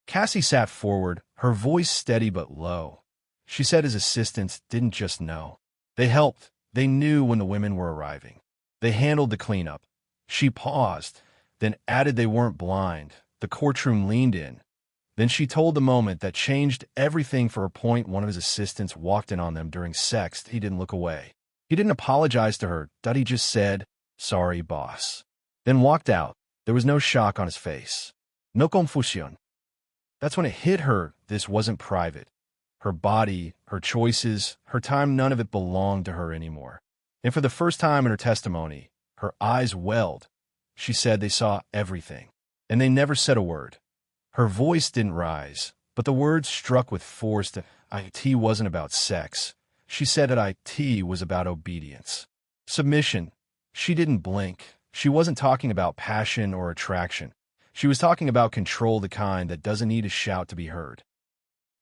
Cassie sat forward, her voice steady but low. She said his assistants didn't just know. They helped. They knew when the women were arriving. They handled the cleanup. She paused, then added they weren't blind. The courtroom leaned in. Then she told the moment that changed everything. For a point, one of his assistants walked in on them during sex. He didn't look away. He didn't apologize to her. He just said, "Sorry, boss." Then walked out. There was no shock on his face. No confusión. That's when it hit her. This wasn't private. Her body, her choices, her time, none of it belonged to her anymore. And for the first time in her testimony, her eyes welled. She said they saw everything, and they never said a word. Her voice didn't rise, but the words struck with force that it wasn't about sex. She said that it was about obedience. Submission. She didn't blink. She wasn't talking about passion or attraction. She was talking about control, the kind that doesn't need a shout to be heard.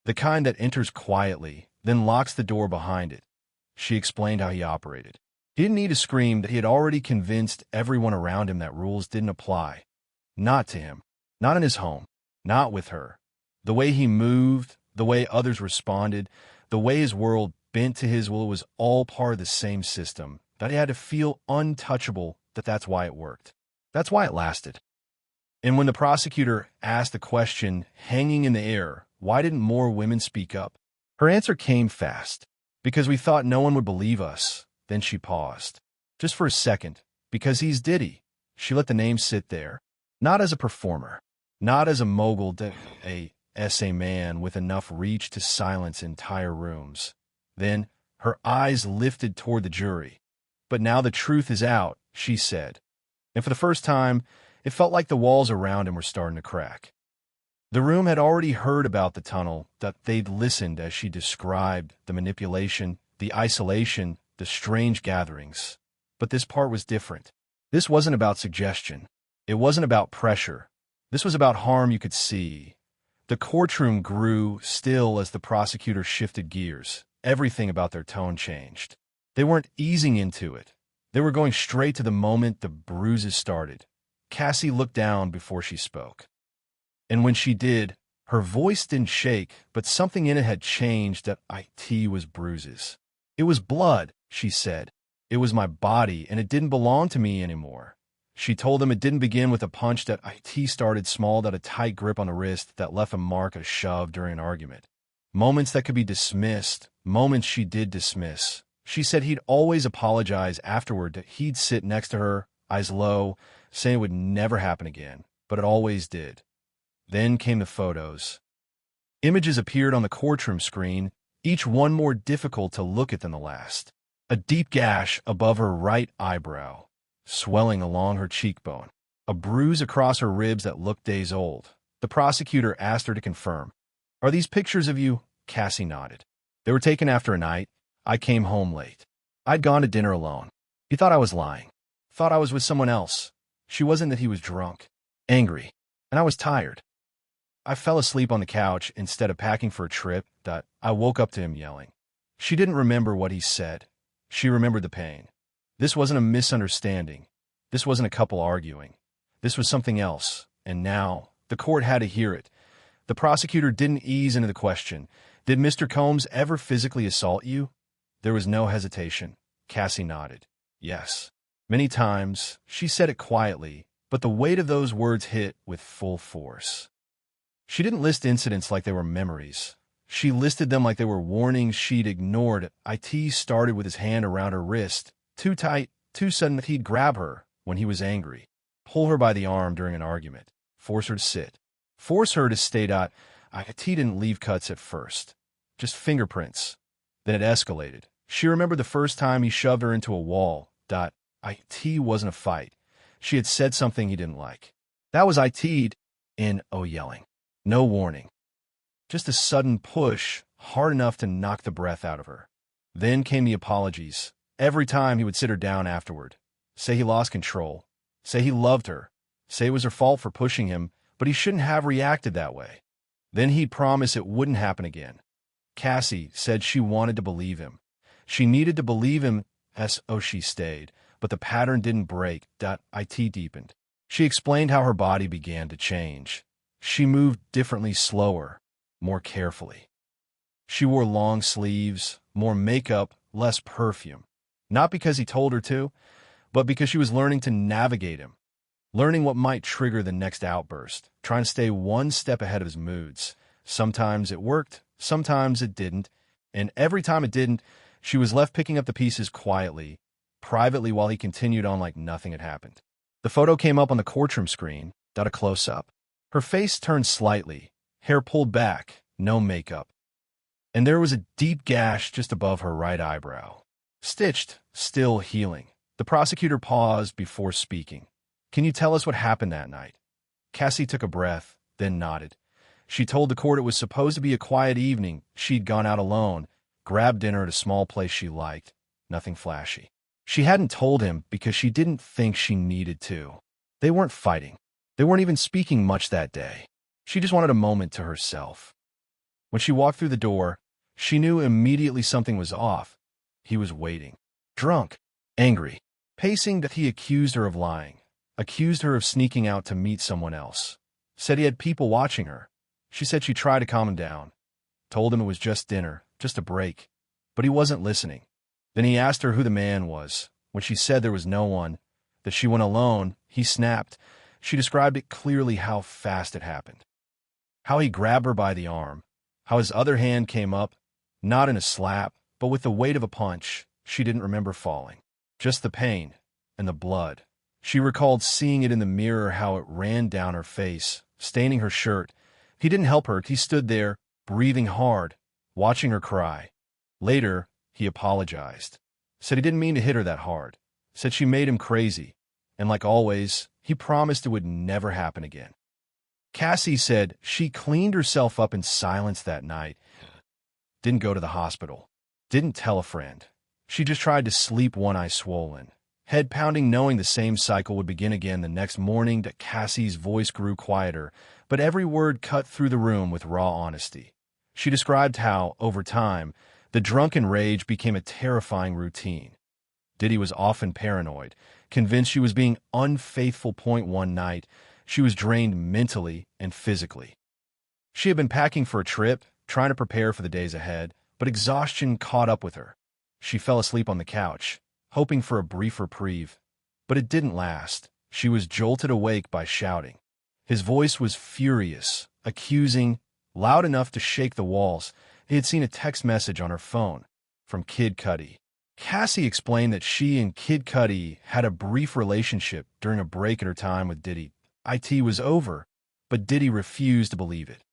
The kind that enters quietly, then locks the door behind it. She explained how he operated. He didn't need to scream, that he had already convinced everyone around him that rules didn't apply. Not to him. Not in his home. Not with her. The way he moved, the way others responded, the way his world bent to his will, was all part of the same system, that he had to feel untouchable, that's why it worked. That's why it lasted. And when the prosecutor asked the question hanging in the air, why didn't more women speak up? Her answer came fast. Because we thought no one would believe us. Then she paused. Just for a second. Because he's Diddy. She let the name sit there. Not as a performer. Not as a mogul, a essay man with enough reach to silence entire rooms. Then her eyes lifted toward the jury. But now the truth is out, she said. And for the first time, it felt like the walls around him were starting to crack. The room had already heard about the tunnel, that they'd listened as she described the manipulation, the isolation, the strange gatherings. But this part was different. This wasn't about suggestion. It wasn't about pressure. This was about harm you could see. The courtroom grew still as the prosecutor shifted gears. Everything about their tone changed. They weren't easing into it. They were going straight to the moment the bruises started. Cassie looked down before she spoke. And when she did, her voice didn't shake, but something in it had changed. That it was bruises. It was blood, she said. It was my body, and it didn't belong to me anymore. She told them it didn't begin with a punch. That it started small, that a tight grip on the wrist that left a mark, a shove during an argument. Moments that could be dismissed, moments she did dismiss. She said he'd always apologize afterward, that he'd sit next to her, eyes low, saying it would never happen again, but it always did. Then came the photos. Images appeared on the courtroom screen, each one more difficult to look at than the last. A deep gash above her right eyebrow, swelling along her cheekbone, a bruise across her ribs that looked days old. The prosecutor asked her to confirm. "Are these pictures of you?" Cassie nodded. "They were taken after a night. I came home late. I'd gone to dinner alone. He thought I was lying. Thought I was with someone else. She wasn't, that he was drunk. Angry. And I was tired. I fell asleep on the couch instead of packing for a trip. I woke up to him yelling." She didn't remember what he said. She remembered the pain. This wasn't a misunderstanding. This wasn't a couple arguing. This was something else. And now, the court had to hear it. The prosecutor didn't ease into the question. "Did Mr. Combs ever physically assault you?" There was no hesitation. Cassie nodded. "Yes. Many times." She said it quietly, but the weight of those words hit with full force. She didn't list incidents like they were memories. She listed them like they were warnings she'd ignored. It started with his hand around her wrist, too tight, too sudden, that he'd grab her when he was angry, pull her by the arm during an argument, force her to sit, force her to stay. It didn't leave cuts at first, just fingerprints. Then it escalated. She remembered the first time he shoved her into a wall. It wasn't a fight. She had said something he didn't like. That was yelling. No warning. Just a sudden push, hard enough to knock the breath out of her. Then came the apologies. Every time he would sit her down afterward. Say he lost control. Say he loved her. Say it was her fault for pushing him, but he shouldn't have reacted that way. Then he'd promise it wouldn't happen again. Cassie said she wanted to believe him. She needed to believe him. She stayed, but the pattern didn't break. It deepened. She explained how her body began to change. She moved differently, slower, more carefully. She wore long sleeves, more makeup, less perfume. Not because he told her to, but because she was learning to navigate him, learning what might trigger the next outburst, trying to stay one step ahead of his moods. Sometimes it worked, sometimes it didn't, and every time it didn't, she was left picking up the pieces quietly, privately, while he continued on like nothing had happened. The photo came up on the courtroom screen, got a close-up. Her face turned slightly, hair pulled back, no makeup. And there was a deep gash just above her right eyebrow. Stitched, still healing. The prosecutor paused before speaking. "Can you tell us what happened that night?" Cassie took a breath, then nodded. She told the court it was supposed to be a quiet evening. She'd gone out alone, grabbed dinner at a small place she liked. Nothing flashy. She hadn't told him because she didn't think she needed to. They weren't fighting. They weren't even speaking much that day. She just wanted a moment to herself. When she walked through the door, she knew immediately something was off. He was waiting. Drunk. Angry. Pacing that he accused her of lying. Accused her of sneaking out to meet someone else. Said he had people watching her. She said she tried to calm him down. Told him it was just dinner, just a break. But he wasn't listening. Then he asked her who the man was. When she said there was no one, that she went alone, he snapped. She described it clearly how fast it happened. How he grabbed her by the arm. How his other hand came up, not in a slap, but with the weight of a punch. She didn't remember falling. Just the pain and the blood. She recalled seeing it in the mirror, how it ran down her face, staining her shirt. He didn't help her. He stood there, breathing hard, watching her cry. Later, he apologized. Said he didn't mean to hit her that hard. Said she made him crazy. And like always, he promised it would never happen again. Cassie said she cleaned herself up in silence that night. Didn't go to the hospital. Didn't tell a friend. She just tried to sleep, one eye swollen. Head pounding, knowing the same cycle would begin again the next morning. That Cassie's voice grew quieter, but every word cut through the room with raw honesty. She described how, over time, the drunken rage became a terrifying routine. Diddy was often paranoid, convinced she was being unfaithful. One night, she was drained mentally and physically. She had been packing for a trip, trying to prepare for the days ahead, but exhaustion caught up with her. She fell asleep on the couch, hoping for a brief reprieve. But it didn't last. She was jolted awake by shouting. His voice was furious, accusing, loud enough to shake the walls. He had seen a text message on her phone from Kid Cudi. Cassie explained that she and Kid Cudi had a brief relationship during a break in her time with Diddy. It was over, but Diddy refused to believe it.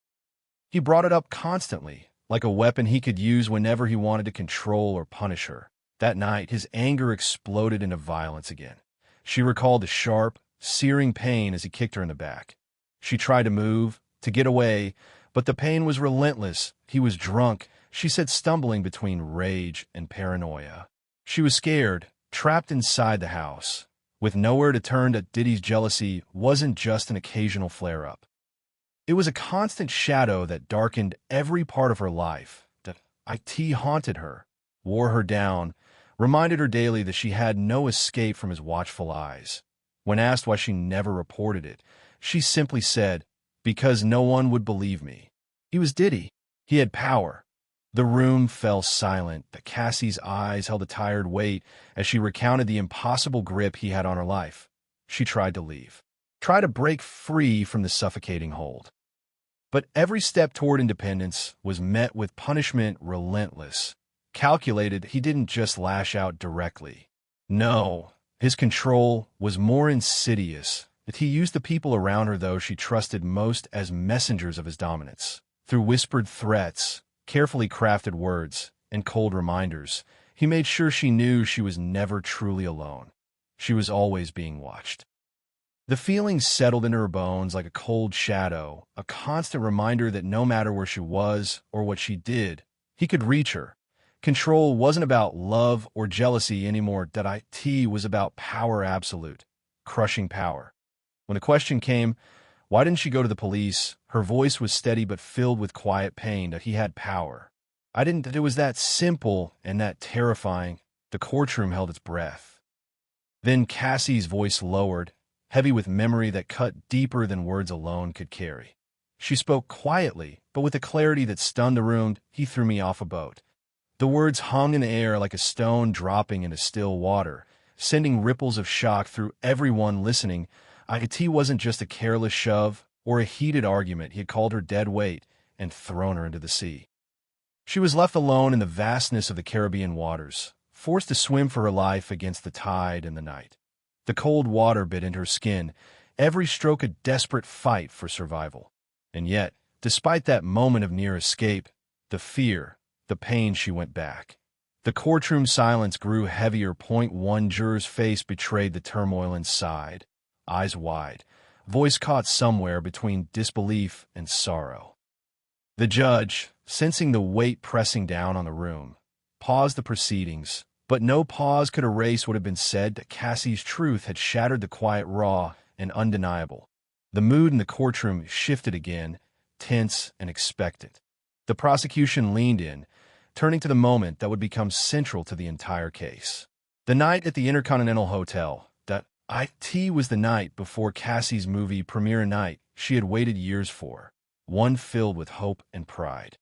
He brought it up constantly, like a weapon he could use whenever he wanted to control or punish her. That night, his anger exploded into violence again. She recalled the sharp, searing pain as he kicked her in the back. She tried to move, to get away, but the pain was relentless. He was drunk, she said, stumbling between rage and paranoia. She was scared, trapped inside the house, with nowhere to turn. That Diddy's jealousy wasn't just an occasional flare-up. It was a constant shadow that darkened every part of her life. That it haunted her, wore her down, reminded her daily that she had no escape from his watchful eyes. When asked why she never reported it, she simply said, "Because no one would believe me." He was Diddy. He had power. The room fell silent, but Cassie's eyes held a tired weight as she recounted the impossible grip he had on her life. She tried to leave, tried to break free from the suffocating hold. But every step toward independence was met with punishment, relentless, calculated. He didn't just lash out directly. No, his control was more insidious. That he used the people around her, those she trusted most, as messengers of his dominance. Through whispered threats, carefully crafted words, and cold reminders, he made sure she knew she was never truly alone. She was always being watched. The feeling settled into her bones like a cold shadow, a constant reminder that no matter where she was or what she did, he could reach her. Control wasn't about love or jealousy anymore. That it was about power, absolute, crushing power. When the question came, why didn't she go to the police, her voice was steady but filled with quiet pain. That he had power. I didn't. That it was that simple and that terrifying. The courtroom held its breath. Then Cassie's voice lowered, heavy with memory that cut deeper than words alone could carry. She spoke quietly, but with a clarity that stunned the room. "He threw me off a boat." The words hung in the air like a stone dropping into still water, sending ripples of shock through everyone listening. It wasn't just a careless shove or a heated argument. He had called her dead weight and thrown her into the sea. She was left alone in the vastness of the Caribbean waters, forced to swim for her life against the tide and the night. The cold water bit into her skin, every stroke a desperate fight for survival. And yet, despite that moment of near escape, the fear, the pain, she went back. The courtroom silence grew heavier. One juror's face betrayed the turmoil inside, eyes wide, voice caught somewhere between disbelief and sorrow. The judge, sensing the weight pressing down on the room, paused the proceedings, but no pause could erase what had been said. That Cassie's truth had shattered the quiet, raw, and undeniable. The mood in the courtroom shifted again, tense and expectant. The prosecution leaned in, turning to the moment that would become central to the entire case. The night at the Intercontinental Hotel. That was the night before Cassie's movie premiere night she had waited years for, one filled with hope and pride.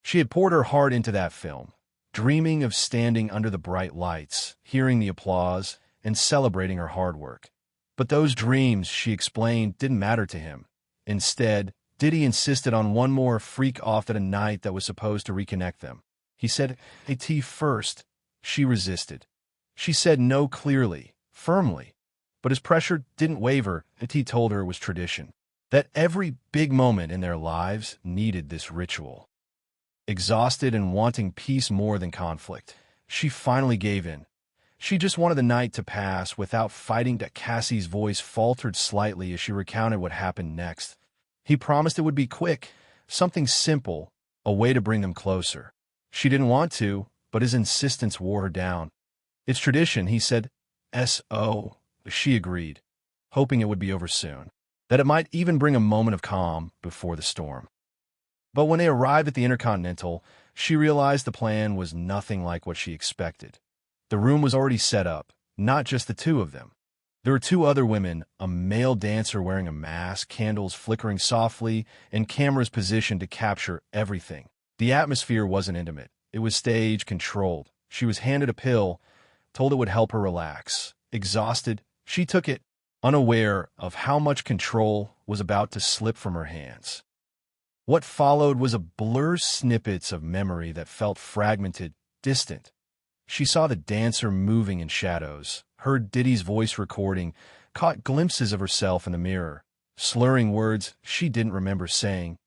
She had poured her heart into that film, dreaming of standing under the bright lights, hearing the applause, and celebrating her hard work. But those dreams, she explained, didn't matter to him. Instead, Diddy insisted on one more freak off at a night that was supposed to reconnect them. He said, first. She resisted. She said no clearly, firmly. But his pressure didn't waver. Told her it was tradition, that every big moment in their lives needed this ritual. Exhausted and wanting peace more than conflict, she finally gave in. She just wanted the night to pass without fighting. That Cassie's voice faltered slightly as she recounted what happened next. He promised it would be quick, something simple, a way to bring them closer. She didn't want to, but his insistence wore her down. "It's tradition," he said. "S.O." She agreed, hoping it would be over soon, that it might even bring a moment of calm before the storm. But when they arrived at the Intercontinental, she realized the plan was nothing like what she expected. The room was already set up, not just the two of them. There were two other women, a male dancer wearing a mask, candles flickering softly, and cameras positioned to capture everything. The atmosphere wasn't intimate. It was stage controlled. She was handed a pill, told it would help her relax. Exhausted, she took it, unaware of how much control was about to slip from her hands. What followed was a blur, snippets of memory that felt fragmented, distant. She saw the dancer moving in shadows, heard Diddy's voice recording, caught glimpses of herself in the mirror, slurring words she didn't remember saying.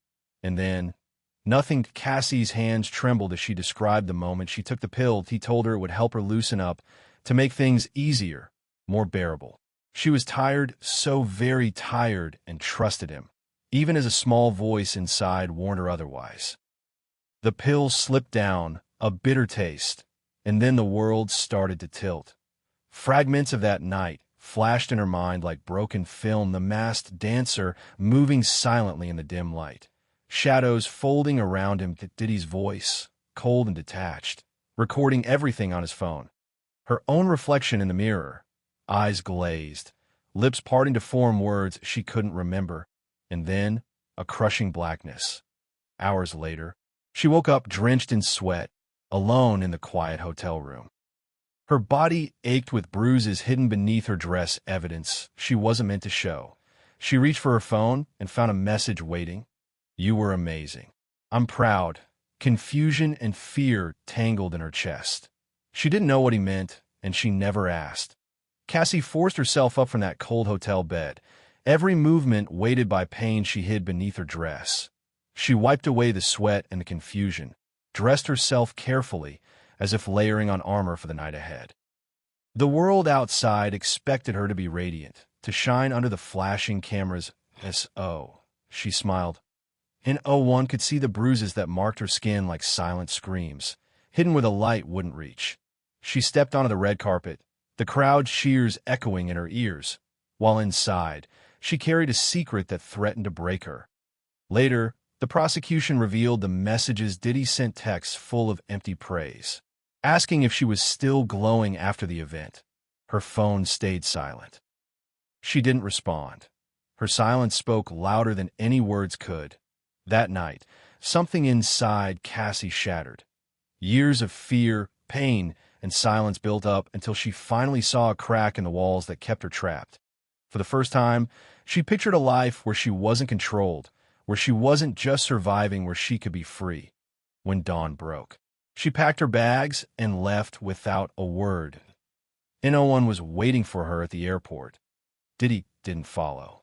And then, nothing. Cassie's hands trembled as she described the moment she took the pill. He told her it would help her loosen up, to make things easier, more bearable. She was tired, so very tired, and trusted him, even as a small voice inside warned her otherwise. The pill slipped down, a bitter taste, and then the world started to tilt. Fragments of that night flashed in her mind like broken film, the masked dancer moving silently in the dim light, shadows folding around him. Diddy's voice, cold and detached, recording everything on his phone. Her own reflection in the mirror, eyes glazed, lips parting to form words she couldn't remember, and then a crushing blackness. Hours later, she woke up drenched in sweat, alone in the quiet hotel room. Her body ached with bruises hidden beneath her dress, evidence she wasn't meant to show. She reached for her phone and found a message waiting. "You were amazing. I'm proud." Confusion and fear tangled in her chest. She didn't know what he meant, and she never asked. Cassie forced herself up from that cold hotel bed, every movement weighted by pain she hid beneath her dress. She wiped away the sweat and the confusion, dressed herself carefully, as if layering on armor for the night ahead. The world outside expected her to be radiant, to shine under the flashing cameras. S.O. She smiled. And one could see the bruises that marked her skin like silent screams, hidden where the light wouldn't reach. She stepped onto the red carpet, the crowd's cheers echoing in her ears, while inside, she carried a secret that threatened to break her. Later, the prosecution revealed the messages Diddy sent, texts full of empty praise, asking if she was still glowing after the event. Her phone stayed silent. She didn't respond. Her silence spoke louder than any words could. That night, something inside Cassie shattered. Years of fear, pain, and silence built up until she finally saw a crack in the walls that kept her trapped. For the first time, she pictured a life where she wasn't controlled, where she wasn't just surviving, where she could be free. When dawn broke, she packed her bags and left without a word. No one was waiting for her at the airport. Diddy didn't follow.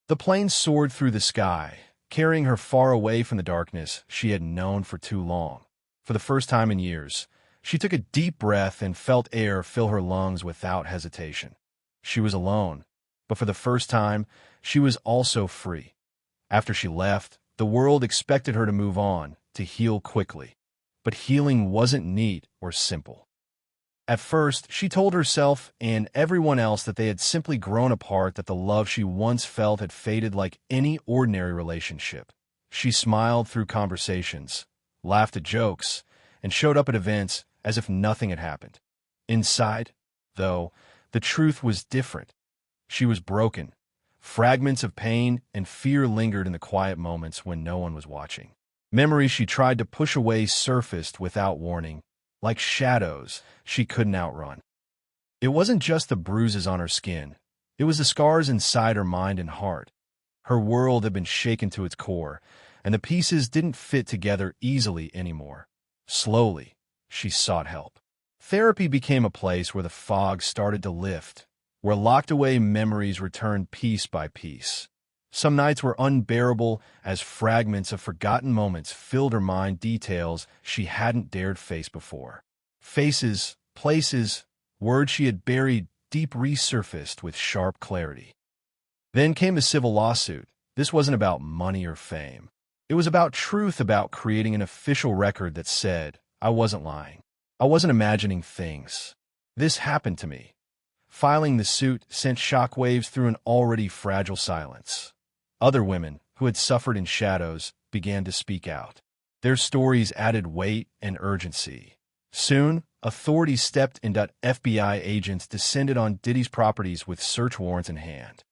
The plane soared through the sky, carrying her far away from the darkness she had known for too long. For the first time in years, she took a deep breath and felt air fill her lungs without hesitation. She was alone, but for the first time, she was also free. After she left, the world expected her to move on, to heal quickly. But healing wasn't neat or simple. At first, she told herself and everyone else that they had simply grown apart, that the love she once felt had faded like any ordinary relationship. She smiled through conversations, laughed at jokes, and showed up at events as if nothing had happened. Inside, though, the truth was different. She was broken. Fragments of pain and fear lingered in the quiet moments when no one was watching. Memories she tried to push away surfaced without warning, like shadows she couldn't outrun. It wasn't just the bruises on her skin. It was the scars inside her mind and heart. Her world had been shaken to its core, and the pieces didn't fit together easily anymore. Slowly, she sought help. Therapy became a place where the fog started to lift, where locked-away memories returned piece by piece. Some nights were unbearable as fragments of forgotten moments filled her mind, details she hadn't dared face before. Faces, places, words she had buried deep resurfaced with sharp clarity. Then came the civil lawsuit. This wasn't about money or fame. It was about truth, about creating an official record that said, I wasn't lying. I wasn't imagining things. This happened to me. Filing the suit sent shockwaves through an already fragile silence. Other women, who had suffered in shadows, began to speak out. Their stories added weight and urgency. Soon, authorities stepped in. FBI agents descended on Diddy's properties with search warrants in hand.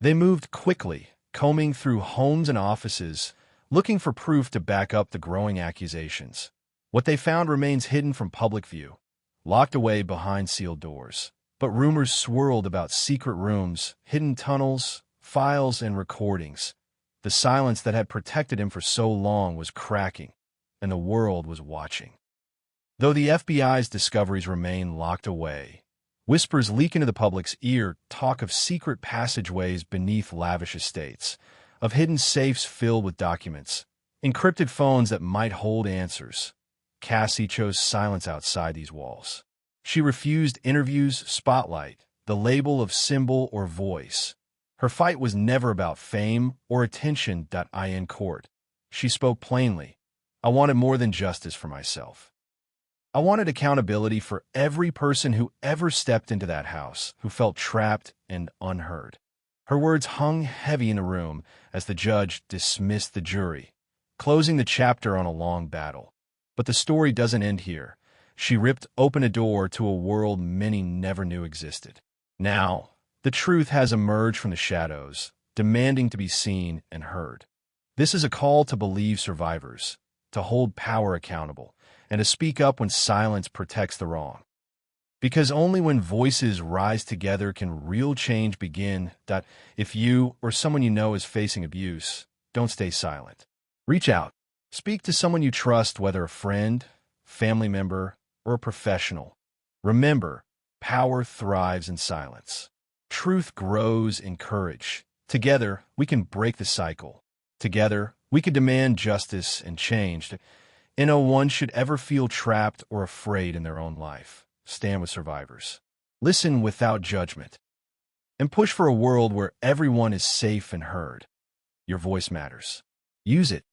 They moved quickly, combing through homes and offices, looking for proof to back up the growing accusations. What they found remains hidden from public view, locked away behind sealed doors. But rumors swirled about secret rooms, hidden tunnels, files, and recordings. The silence that had protected him for so long was cracking, and the world was watching. Though the FBI's discoveries remain locked away, whispers leak into the public's ear, talk of secret passageways beneath lavish estates, of hidden safes filled with documents, encrypted phones that might hold answers. Cassie chose silence outside these walls. She refused interviews, spotlight, the label of symbol or voice. Her fight was never about fame or attention. In court, she spoke plainly. I wanted more than justice for myself. I wanted accountability for every person who ever stepped into that house, who felt trapped and unheard. Her words hung heavy in the room as the judge dismissed the jury, closing the chapter on a long battle. But the story doesn't end here. She ripped open a door to a world many never knew existed. Now, the truth has emerged from the shadows, demanding to be seen and heard. This is a call to believe survivors, to hold power accountable, and to speak up when silence protects the wrong. Because only when voices rise together can real change begin. If you or someone you know is facing abuse, don't stay silent. Reach out. Speak to someone you trust, whether a friend, family member, or a professional. Remember, power thrives in silence. Truth grows in courage. Together, we can break the cycle. Together, we can demand justice and change. No one should ever feel trapped or afraid in their own life. Stand with survivors. Listen without judgment. And push for a world where everyone is safe and heard. Your voice matters. Use it.